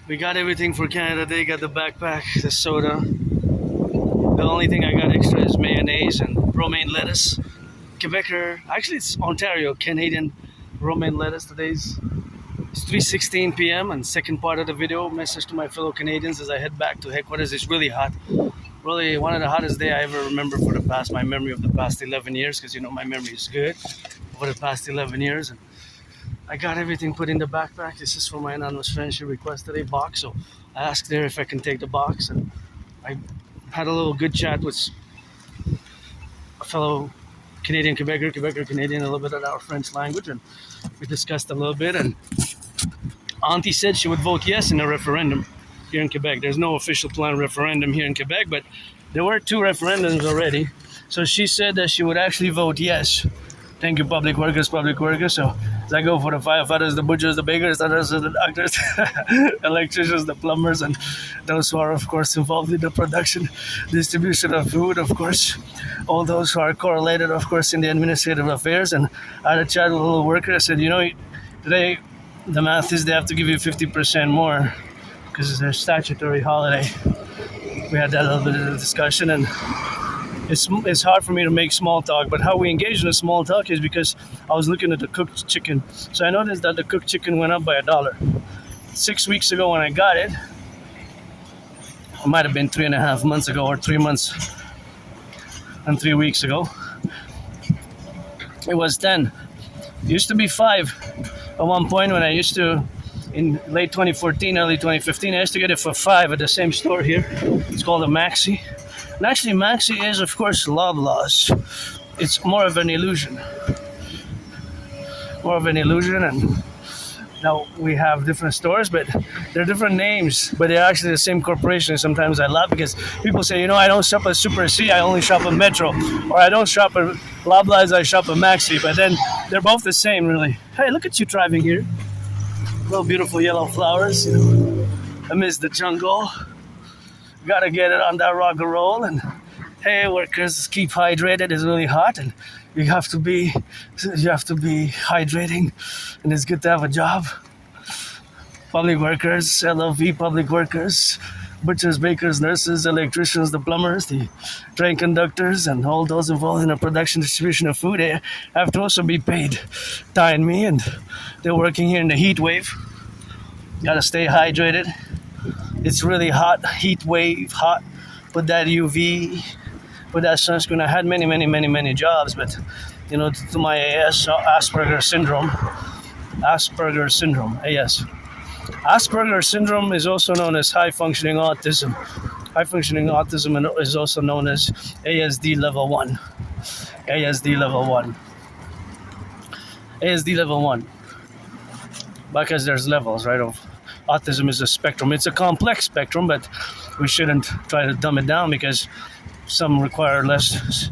We got everything for Canada Day. Got the backpack, the soda. The only thing I got extra is mayonnaise and romaine lettuce. Quebecer, actually it's Ontario, Canadian romaine lettuce. It's 3:16 p.m. and second part of the video, message to my fellow Canadians as I head back to headquarters. It's really hot. Really one of the hottest day I ever remember for my memory of the past 11 years, because my memory is good for the past 11 years. And I got everything put in the backpack. This is for my anonymous friend. She requested a box, so I asked her if I can take the box, and I had a little good chat with a fellow Canadian Quebecer Canadian, a little bit of our French language, and we discussed a little bit. And Auntie said she would vote yes in a referendum here in Quebec. There's no official planned referendum here in Quebec, but there were 2 referendums already. So she said that she would actually vote yes. Thank you, public workers. So as I go for the firefighters, the butchers, the bakers, the doctors, electricians, the plumbers, and those who are, of course, involved in the production, distribution of food, of course. All those who are correlated, of course, in the administrative affairs. And I had a chat with a little worker. I said, today the math is they have to give you 50% more because it's their statutory holiday. We had that little bit of discussion, and it's hard for me to make small talk, but how we engage in a small talk is because I was looking at the cooked chicken. So I noticed that the cooked chicken went up by $1. 6 weeks ago when I got it, it might have been 3.5 months ago, or 3 months and 3 weeks ago, it was 10. It used to be 5 at one point when I used to, in late 2014, early 2015, I used to get it for 5 at the same store here. It's called a Maxi. And actually, Maxi is, of course, Loblaws. It's more of an illusion. And now we have different stores, but they're different names, but they're actually the same corporation. Sometimes I laugh because people say, I don't shop at Super C, I only shop at Metro. Or I don't shop at Loblaws, I shop at Maxi. But then they're both the same, really. Hey, look at you driving here. Little beautiful yellow flowers, amidst the jungle. Gotta get it on that Rock&Roll. And hey, workers, keep hydrated. It's really hot, and you have to be hydrating, and it's good to have a job. Public workers, LLV public workers, butchers, bakers, nurses, electricians, the plumbers, the train conductors, and all those involved in the production distribution of food, they have to also be paid. Ty and me, and they're working here in the heat wave. Gotta stay hydrated. It's really hot, heat wave, hot. Put that UV, put that sunscreen. I had many jobs, but to my AS, Asperger's syndrome, AS. Asperger's syndrome is also known as high functioning autism. High functioning autism is also known as ASD level 1. ASD level 1. Because there's levels, right, of autism is a spectrum. It's a complex spectrum, but we shouldn't try to dumb it down because some require less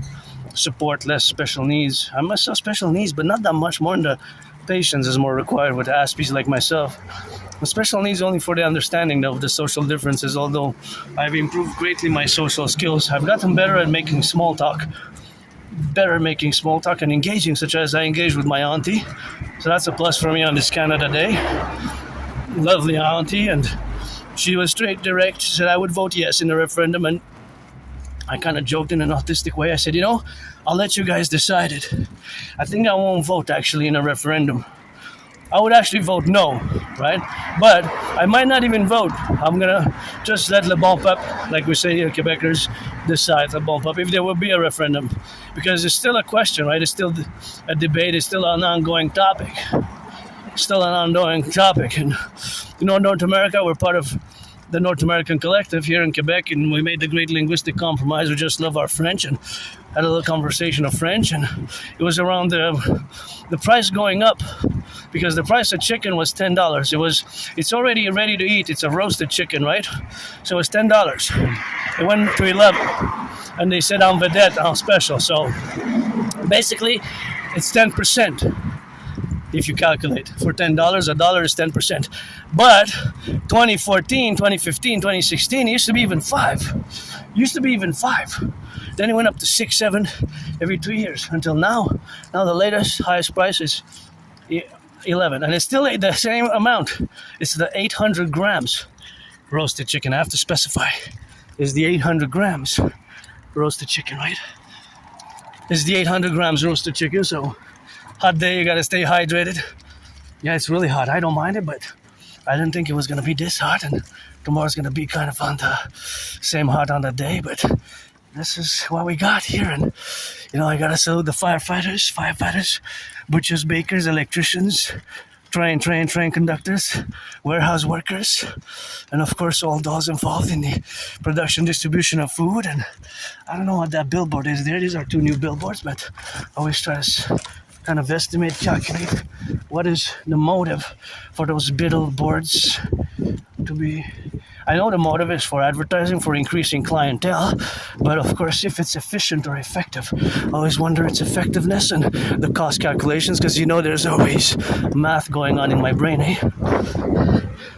support, less special needs. I must have special needs, but not that much more. The patience is more required with Aspiesque like myself. The special needs only for the understanding of the social differences, although I've improved greatly my social skills. I've gotten better at making small talk and engaging, such as I engage with my auntie. So that's a plus for me on this Canada Day. Lovely auntie, and she was straight direct. She said I would vote yes in the referendum, and I kind of joked in an autistic way. I said, I'll let you guys decide it. I think I won't vote actually in a referendum. I would actually vote no, right? But I might not even vote. I'm gonna just let le bon peuple, like we say here, Quebecers, decide le bon peuple if there will be a referendum, because it's still a question, right? It's still a debate. It's still an ongoing topic. And North America, we're part of the North American Collectif here in Quebec, and we made the great linguistic compromise. We just love our French, and had a little conversation of French, and it was around the price going up, because the price of chicken was $10. It's already ready to eat. It's a roasted chicken, right? So it's $10. It went to 11, and they said en vedette, en special. So basically, it's 10%. If you calculate for $10, $1 is 10%. But 2014, 2015, 2016, it used to be even 5. Then it went up to 6, 7 every 2 years until now. Now the latest highest price is 11, and it's still the same amount. It's the 800 grams roasted chicken. I have to specify. Is the 800 grams roasted chicken, right? It's the 800 grams roasted chicken. So hot day, you gotta stay hydrated. Yeah, it's really hot. I don't mind it, but I didn't think it was gonna be this hot, and tomorrow's gonna be kind of on the same hot on the day, but this is what we got here. And I gotta salute the firefighters, butchers, bakers, electricians, train conductors, warehouse workers, and of course all those involved in the production, distribution of food. And I don't know what that billboard is there. These are 2 new billboards, but I always try to kind of estimate, calculate what is the motive for those billboards to be. I know the motive is for advertising, for increasing clientele, but of course, if it's efficient or effective, I always wonder its effectiveness and the cost calculations, because there's always math going on in my brain, eh?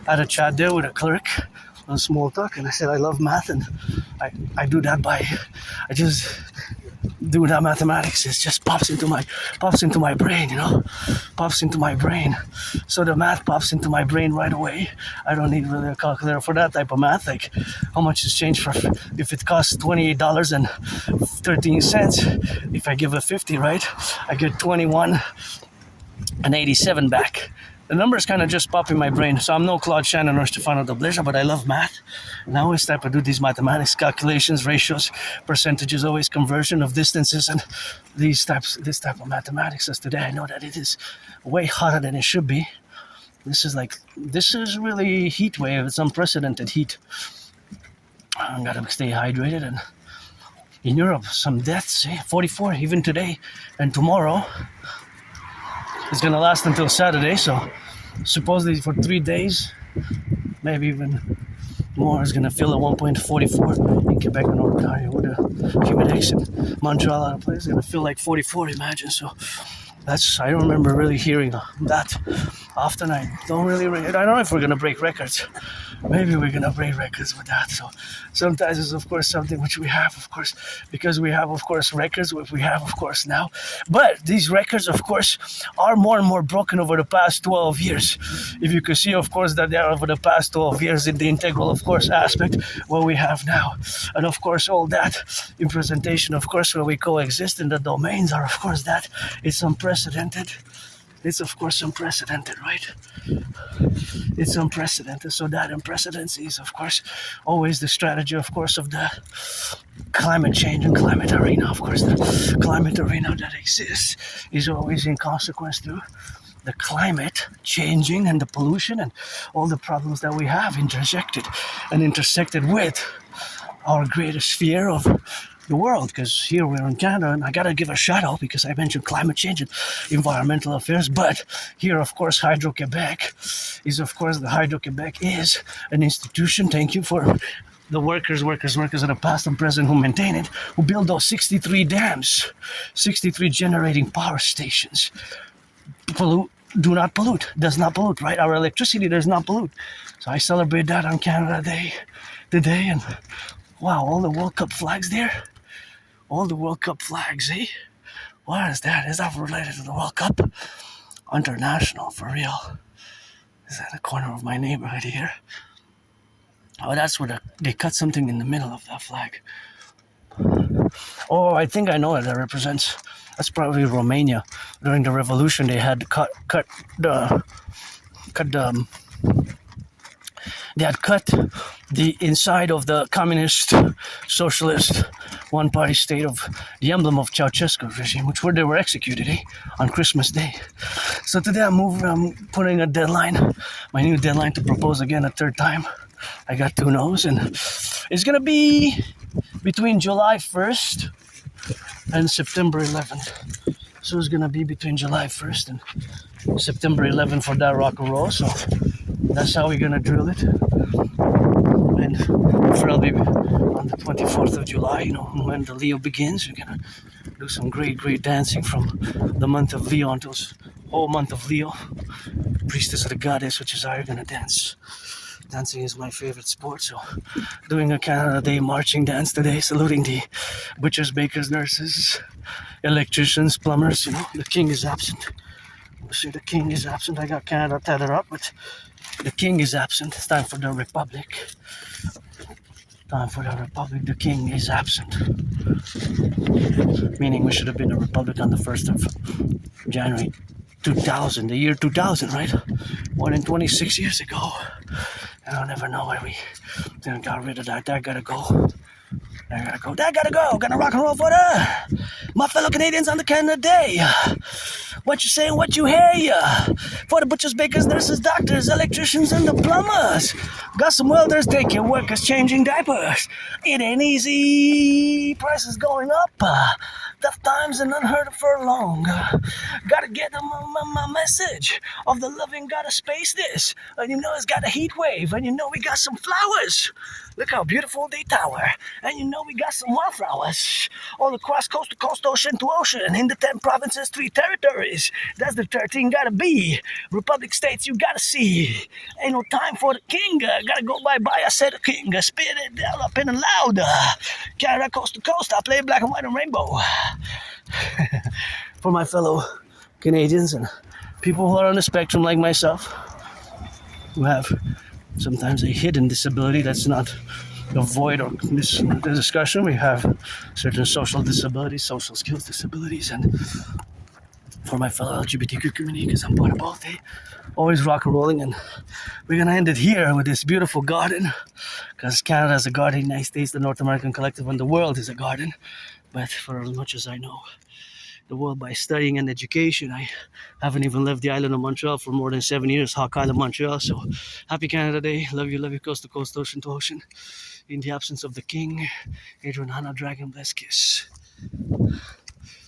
I had a chat there with a clerk on small talk, and I said I love math, and I do that I just do that mathematics. It just pops into my brain, pops into my brain. So the math pops into my brain right away. I don't need really a calculator for that type of math. Like how much is change for if it costs $28.13. If I give a 50, right, I get 21.87 back. The numbers kind of just pop in my brain. So I'm no Claude Shannon or Stefano Dobleja, but I love math. And I always type to do these mathematics, calculations, ratios, percentages, always conversion of distances, and this type of mathematics. As today, I know that it is way hotter than it should be. This is really heat wave. It's unprecedented heat. I gotta stay hydrated. And in Europe, some deaths, 44 even today and tomorrow. It's gonna last until Saturday, so supposedly for 3 days, maybe even more. It's gonna feel at 1.44 in Quebec and Ontario with the humidity. Montreal, out of place, it's gonna feel like 44. Imagine. So I don't remember really hearing that often. I don't know if we're gonna break records. Maybe we're gonna break records with that. So sometimes it's of course something which we have, of course, because we have of course records which we have of course now. But these records of course are more and more broken over the past 12 years. If you could see of course that they are over the past 12 years in the integral of course aspect what we have now. And of course all that in presentation of course where we coexist in the domains are of course that it's unprecedented. It's of course unprecedented, right? It's unprecedented. So that unprecedency is of course always the strategy of course of the climate change and climate arena. Of course the climate arena that exists is always in consequence to the climate changing and the pollution and all the problems that we have intersected with our greatest fear of the world, because here we're in Canada, and I gotta give a shout out because I mentioned climate change and environmental affairs, but here of course Hydro-Quebec is an institution. Thank you for the workers of the past and present who maintain it, who build those 63 dams, 63 generating power stations. Does not pollute, right? Our electricity does not pollute. So I celebrate that on Canada Day today, and wow, all the World Cup flags there. All the World Cup flags, eh? What is that? Is that related to the World Cup? International, for real. Is that the corner of my neighborhood here? Oh, that's where they cut something in the middle of that flag. Oh, I think I know what that represents. That's probably Romania. During the revolution, they had they had cut the inside of the communist, socialist, one-party state of the emblem of Ceausescu's regime, they were executed on Christmas Day. So today I'm putting a deadline, my new deadline to propose again a third time. I got 2 no's, and it's gonna be between July 1st and September 11th. So it's gonna be between July 1st and September 11th for that Rock&Roll. So that's how we're gonna drill it. And I'll be on the 24th of July, when the Leo begins. We're gonna do some great dancing from the month of Leo until whole month of Leo. Priestess of the Goddess, which is how you're gonna dance. Dancing is my favorite sport, so doing a Canada Day marching dance today, saluting the butchers, bakers, nurses, electricians, plumbers. The king is absent. See, the king is absent. I got Canada tethered up, but the king is absent. It's time for the republic. Time for the republic. The king is absent. Meaning we should have been a republic on the 1st of January 2000, the year 2000, right? More than 26 years ago. I don't ever know why we got rid of that. That gotta go. That gotta go. That gotta go. Gonna rock and roll for my fellow Canadians on the Canada Day. What you say, what you hear, for the butchers, bakers, nurses, doctors, electricians, and the plumbers. Got some welders, daycare workers, changing diapers. It ain't easy. Prices going up. Tough times and unheard of for long. Gotta get them my message of the loving. Gotta space this, and you know it's got a heat wave, and you know we got some flowers. Look how beautiful they tower, and you know we got some wildflowers all across coast to coast, ocean to ocean, in the 10 provinces, 3 territories. That's the 13 gotta be. Republic states you gotta see. Ain't no time for the king. Gotta go bye. I said the king. Spit it down up in and loud. Canada coast to coast. I play black and white and rainbow. For my fellow Canadians and people who are on the spectrum like myself, who have sometimes a hidden disability that's not a void or the discussion. We have certain social disabilities, social skills disabilities, and for my fellow LGBTQ community, because I'm part of both, always rock and rolling, and we're gonna end it here with this beautiful garden, because Canada is a garden, United States, the North American Collective, and the world is a garden. But for as much as I know the world by studying and education, I haven't even left the island of Montreal for more than 7 years, Hawk Island, Montreal. So happy Canada Day. Love you, coast to coast, ocean to ocean. In the absence of the king, Adrian, Hannah, Dragon, bless, kiss.